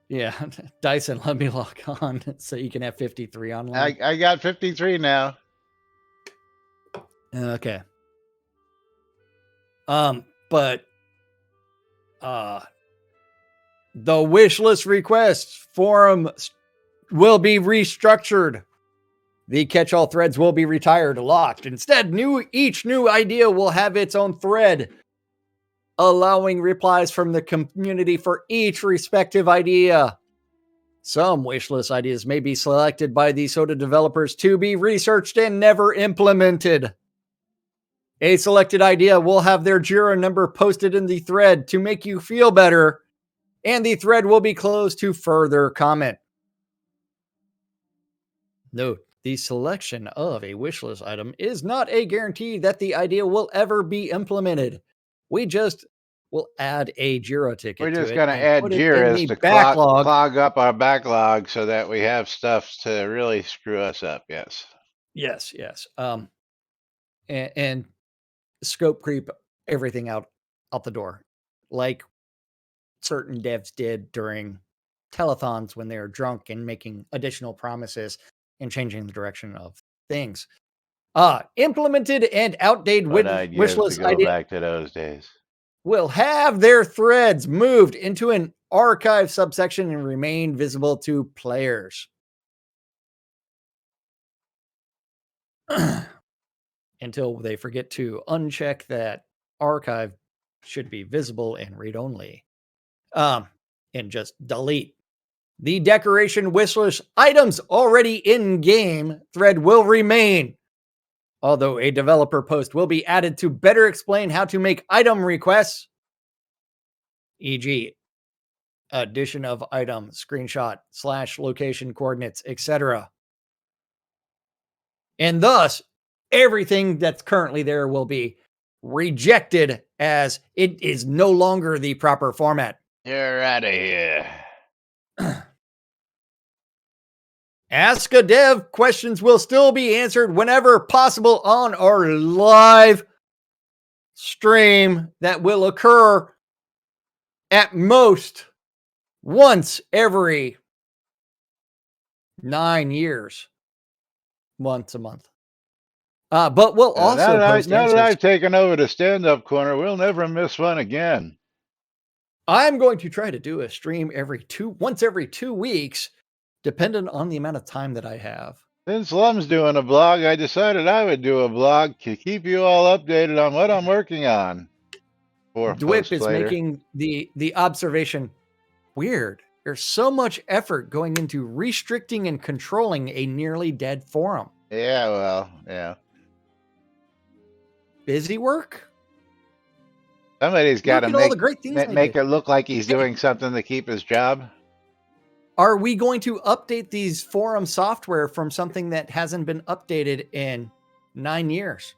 yeah, Dyson, let me log on so you can have 53 online. I got 53 now. Okay. But the wish list request forum will be restructured. The catch-all threads will be retired, locked. Instead, each new idea will have its own thread, allowing replies from the community for each respective idea. Some wishlist ideas may be selected by the soda developers to be researched and never implemented. A selected idea will have their JIRA number posted in the thread to make you feel better, and the thread will be closed to further comment. Note, the selection of a wishlist item is not a guarantee that the idea will ever be implemented. We just will add a JIRA ticket We're to just it gonna and add put it in JIRAs the to backlog. clog up our backlog so that we have stuff to really screw us up. Yes. Yes. And scope creep everything out the door, like certain devs did during telethons when they were drunk and making additional promises and changing the direction of things. Implemented and outdated What I'd give to wishlist go idea back to those days. will have their threads moved into an archive subsection and remain visible to players. Until they forget to uncheck that archive should be visible and read only. And just delete. The decoration wishlist items already in game thread will remain, although a developer post will be added to better explain how to make item requests, e.g., addition of item, screenshot, / location coordinates, etc. And thus, everything that's currently there will be rejected as it is no longer the proper format. You're out of here. Ask a Dev questions will still be answered whenever possible on our live stream that will occur at most once every 9 years, once a month. But we'll also post now that answers. I've taken over the stand-up corner, we'll never miss one again. I'm going to try to do a stream once every 2 weeks, depending on the amount of time that I have. Since Lum's doing a blog, I decided I would do a blog to keep you all updated on what I'm working on. Dwip is making the observation weird. There's so much effort going into restricting and controlling a nearly dead forum. Yeah, well, yeah. Busy work? Somebody's got to Look at all the great things make it look like he's doing something to keep his job. Are we going to update these forum software from something that hasn't been updated in 9 years?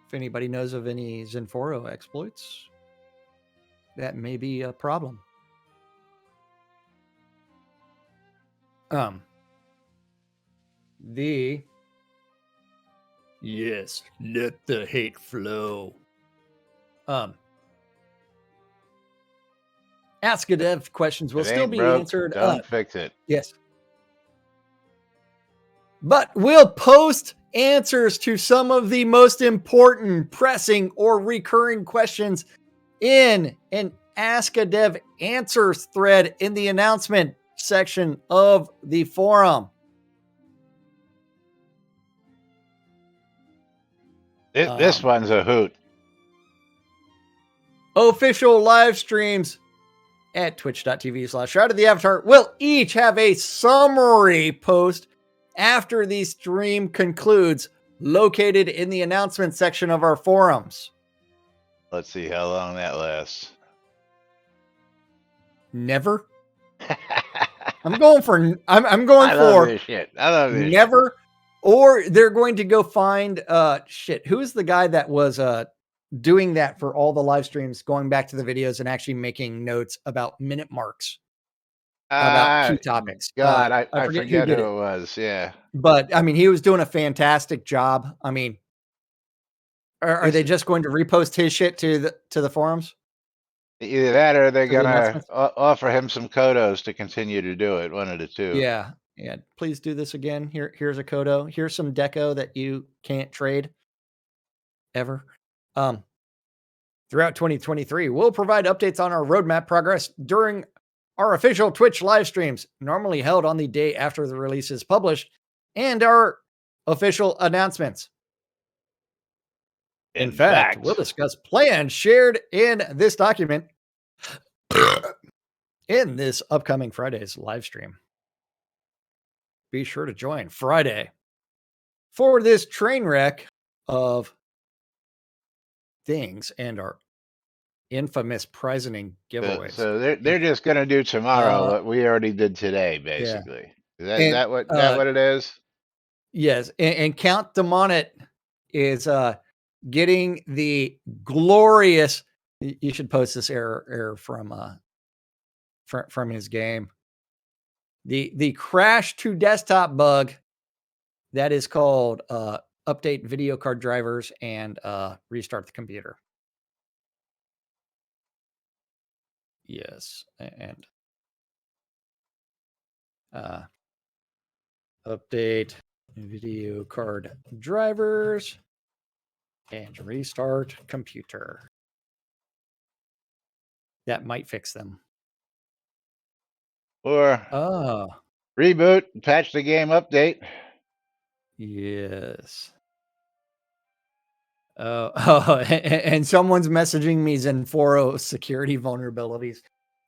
If anybody knows of any Zenforo exploits, that may be a problem. Yes, let the hate flow. Ask a Dev questions will It still ain't be broke. answered. Don't fix it. Yes. But we'll post answers to some of the most important, pressing, or recurring questions in an Ask a Dev answers thread in the announcement section of the forum. This one's a hoot. Official live streams at twitch.tv/Shroud of the Avatar will each have a summary post after the stream concludes, located in the announcement section of our forums. Let's see how long that lasts. Never. I'm going for. I'm going I love for this shit. I love this never. shit. Or they're going to go find shit. Who's the guy that was doing that for all the live streams, going back to the videos and actually making notes about minute marks about key topics? God, I forget forget who did who it. it was. Yeah. But I mean, he was doing a fantastic job. I mean, are they just going to repost his shit to the forums? Either that or they're To the gonna announcements? offer him some kodos to continue to do it. One of the two. Yeah. Yeah. Please do this again. Here's a Kodo. Here's some deco that you can't trade ever. Throughout 2023, we'll provide updates on our roadmap progress during our official Twitch live streams, normally held on the day after the release is published, and our official announcements. In fact, we'll discuss plans shared in this document in this upcoming Friday's live stream. Be sure to join Friday for this train wreck of things and our infamous prizing giveaways. So they're just gonna do tomorrow what we already did today, basically. Yeah. Is that what it is? Yes, and Count Demonet is getting the glorious. You should post this error from his game. The crash to desktop bug that is called update video card drivers and restart the computer. Yes, and update video card drivers and restart computer. That might fix them. Or reboot, patch the game, update. Yes. And someone's messaging me Zenforo security vulnerabilities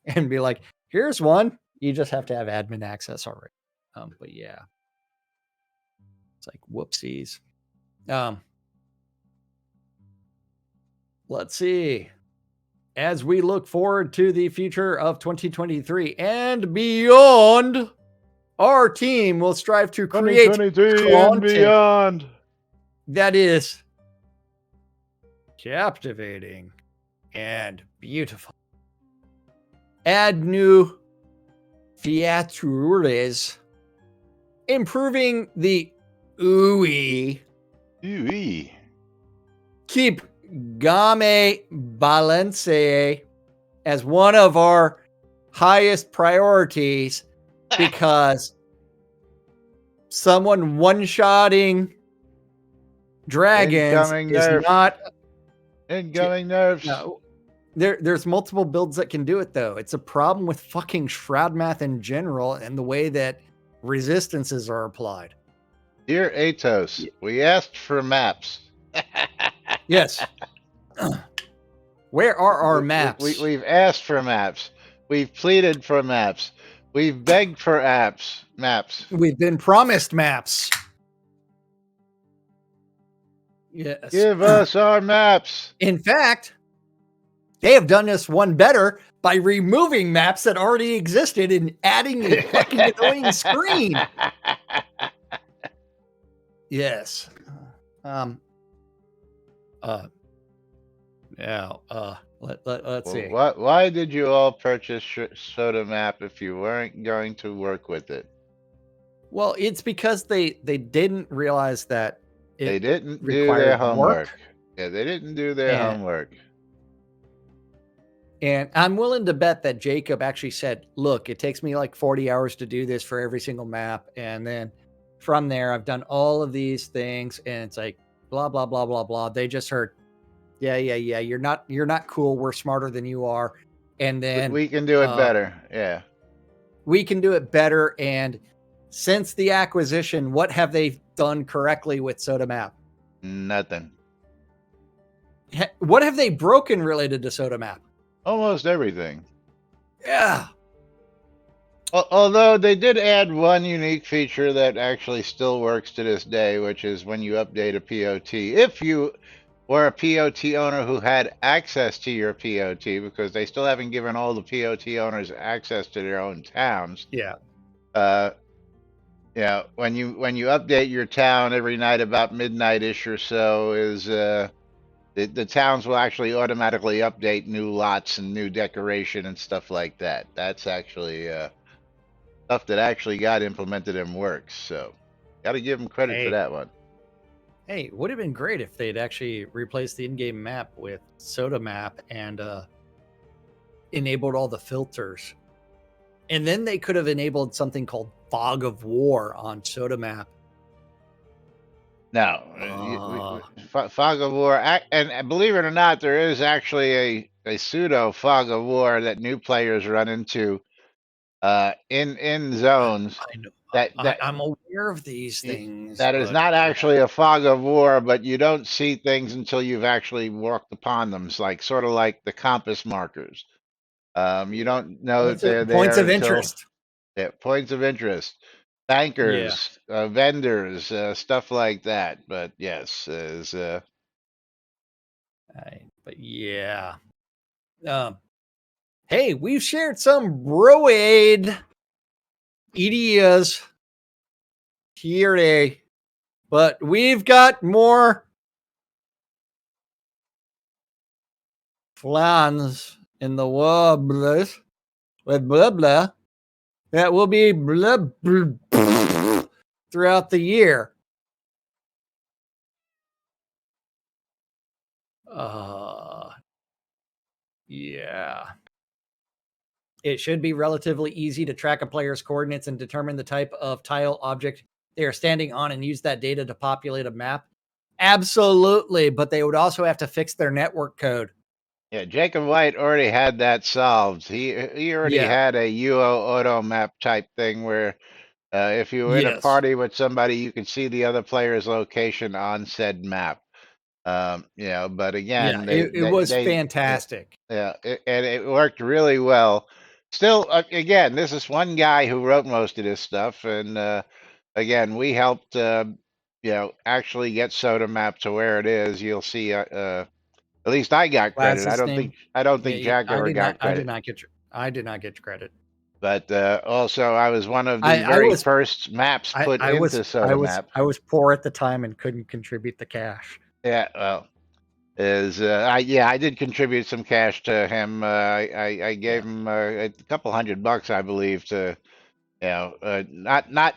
and be like, here's one. You just have to have admin access already. But yeah. It's like whoopsies. Let's see. As we look forward to the future of 2023 and beyond, our team will strive to create 2023 and beyond. That is captivating and beautiful. Add new features, improving the UI. Keep game balance as one of our highest priorities because someone one-shotting dragons is not incoming nerfs. No, there's multiple builds that can do it though. It's a problem with fucking Shroud math in general and the way that resistances are applied. Dear Atos, we asked for maps. Yes. Where are our maps? We've asked for maps. We've pleaded for maps. We've begged for maps. We've been promised maps. Yes. Give us our maps. In fact, they have done this one better by removing maps that already existed and adding a fucking annoying screen. Yes. Let's see. Why did you all purchase Soda Map if you weren't going to work with it? Well, it's because they didn't realize that they didn't do their homework. Yeah, they didn't do their homework. And I'm willing to bet that Jacob actually said, look, it takes me like 40 hours to do this for every single map. And then from there, I've done all of these things. And it's like, blah, blah, blah, blah, blah. They just heard, yeah. You're not cool. We're smarter than you are. And then We can do it better. Yeah. we can do it better. And since the acquisition, what have they done correctly with Soda Map? Nothing. What have they broken related to Soda Map? Almost everything. Yeah. Although they did add one unique feature that actually still works to this day, which is when you update a POT. If you were a POT owner who had access to your POT, because they still haven't given all the POT owners access to their own towns. Yeah. Yeah, when you update your town every night about midnight-ish or so, is the towns will actually automatically update new lots and new decoration and stuff like that. That's actually stuff that actually got implemented and works. So, got to give them credit for that one. Hey, it would have been great if they'd actually replaced the in-game map with Soda Map and enabled all the filters. And then they could have enabled something called Fog of War on Soda Map. No, Fog of War, and believe it or not, there is actually a pseudo Fog of War that new players run into in zones. I'm aware of these things. That is not actually a fog of war, but you don't see things until you've actually walked upon them. It's like sort of like the compass markers. You don't know that they're there. Points of interest. Yeah, points of interest. Bankers, vendors, stuff like that. But yes, but yeah. Hey, we've shared some Broade ideas here, but we've got more plans in the wobblers with blah blah that will be blah, blah, throughout the year. Yeah. It should be relatively easy to track a player's coordinates and determine the type of tile object they are standing on and use that data to populate a map. Absolutely, but they would also have to fix their network code. Yeah, Jacob White already had that solved. He already had a UO auto map type thing where if you were in a party with somebody, you could see the other player's location on said map. But again, it was fantastic. And it worked really well. Still, again, this is one guy who wrote most of this stuff, and again, we helped, actually get Soda Map to where it is. You'll see, at least I got credit. I don't think Jack ever got credit. I did not get credit. But also, I was one of the very first maps put into Soda Map. I was poor at the time and couldn't contribute the cash. Yeah, well, I did contribute some cash to him. I gave him a couple $100, I believe, to not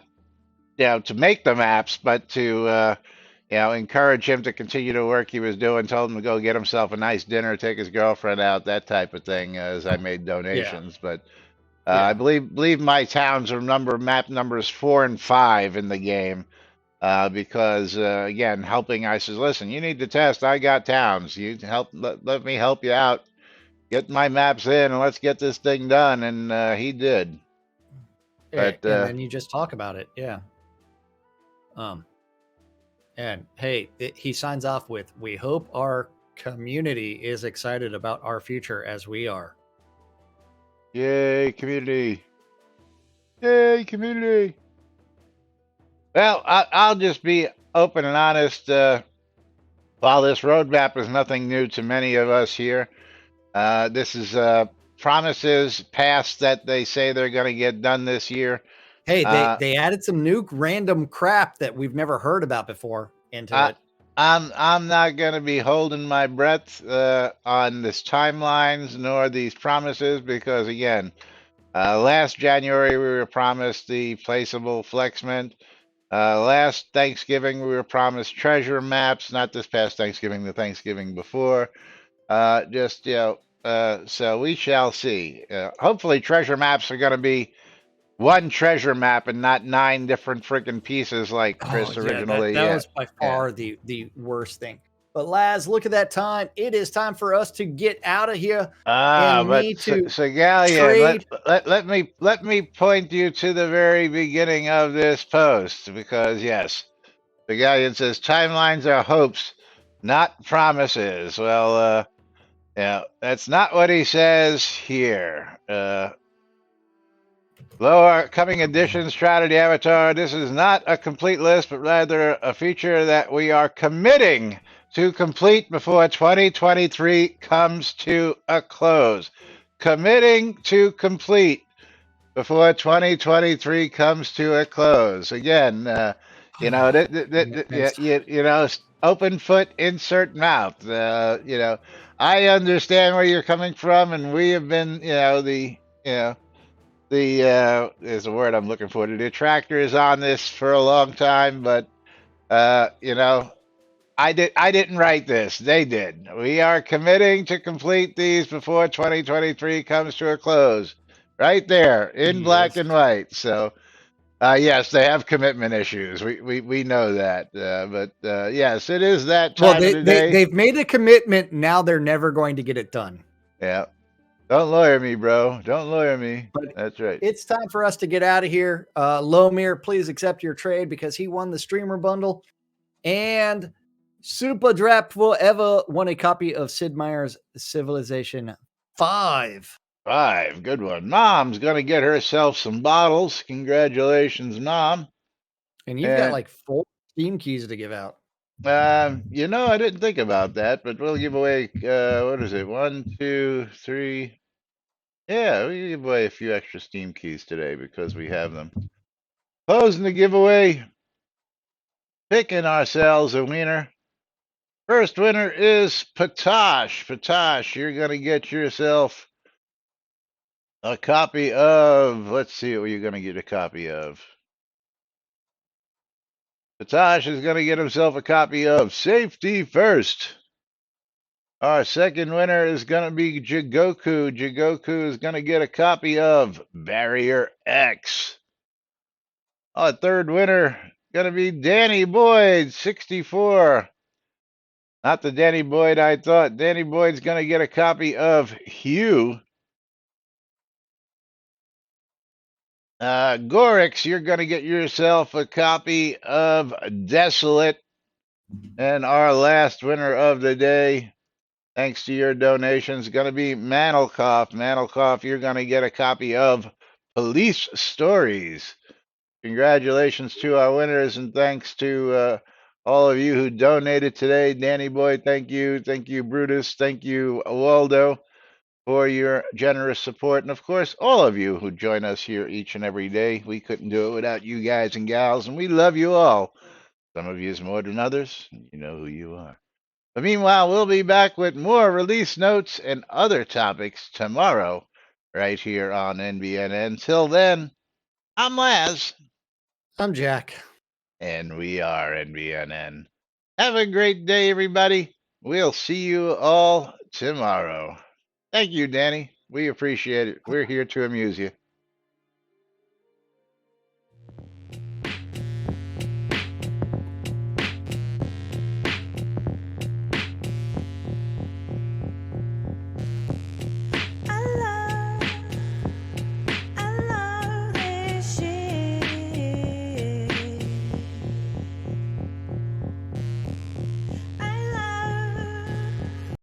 to make the maps, but to encourage him to continue the work he was doing. Told him to go get himself a nice dinner, take his girlfriend out, that type of thing. As I made donations, but I believe my towns are map numbers 4 and 5 in the game. Because again, helping, I says, listen, you need to test. I got towns. You help. Let me help you out. Get my maps in, and let's get this thing done. And he did. But and then you just talk about it, And hey, he signs off with, "We hope our community is excited about our future as we are." Yay, community! Yay, community! Well, I'll just be open and honest. While this roadmap is nothing new to many of us here, this is promises past that they say they're going to get done this year. Hey, they added some new random crap that we've never heard about before into it. I'm not going to be holding my breath on this timelines nor these promises because, again, last January we were promised the placeable Flexment. Last Thanksgiving, we were promised treasure maps, not this past Thanksgiving, the Thanksgiving before. Just, So we shall see. Hopefully, treasure maps are going to be one treasure map and not 9 different freaking pieces like Oh Chris yeah, that originally. that Yeah, was by yeah. far the worst thing. But Laz, look at that time. It is time for us to get out of here and But me to so Galleon, trade. let me point you to the very beginning of this post because yes, the Galleon says timelines are hopes, not promises. Well, yeah, that's not what he says here. Lower coming editions, Strategy Avatar. This is not a complete list, but rather a feature that we are committing to complete before 2023 comes to a close. Committing to complete before 2023 comes to a close. Again, Commitments. open foot, insert mouth. I understand where you're coming from, and we have been, is the word I'm looking for. The detractor is on this for a long time, but uh, you know, I didn't write this. They did. We are committing to complete these before 2023 comes to a close. Right there in black Yes. and white. So yes, they have commitment issues. We know that. But yes, it is that Well, time of they, the they day. they've made a commitment. Now they're never going to get it done. Yeah. Don't lawyer me, bro. Don't lawyer me. But That's right. it's time for us to get out of here. Lomir, please accept your trade because he won the streamer bundle. And Super Drapful Eva won a copy of Sid Meier's Civilization 5. 5. Good one. Mom's going to get herself some bottles. Congratulations, Mom. And you've got And, like 4 Steam keys to give out. I didn't think about that, but we'll give away, what is it? 1, 2, 3. Yeah, we give away a few extra Steam keys today because we have them. Closing the giveaway, picking ourselves a winner. First winner is Patosh. Patosh, you're going to get yourself a copy of, let's see what you're going to get a copy of. Patosh is going to get himself a copy of Safety First. Our second winner is going to be Jigoku. Jigoku is going to get a copy of Barrier X. Our third winner going to be Danny Boyd, 64. Not the Danny Boyd I thought. Danny Boyd's going to get a copy of Hugh. Gorix, you're going to get yourself a copy of Desolate. And our last winner of the day, thanks to your donations, going to be Manelkoff. Manelkoff, you're going to get a copy of Police Stories. Congratulations to our winners, and thanks to all of you who donated today. Danny Boy, thank you. Thank you, Brutus. Thank you, Waldo, for your generous support. And of course, all of you who join us here each and every day. We couldn't do it without you guys and gals, and we love you all. Some of you more than others. You know who you are. But meanwhile, we'll be back with more release notes and other topics tomorrow, right here on NBNN. Till then, I'm Laz. I'm Jack. And we are NBNN. Have a great day, everybody. We'll see you all tomorrow. Thank you, Danny. We appreciate it. We're here to amuse you.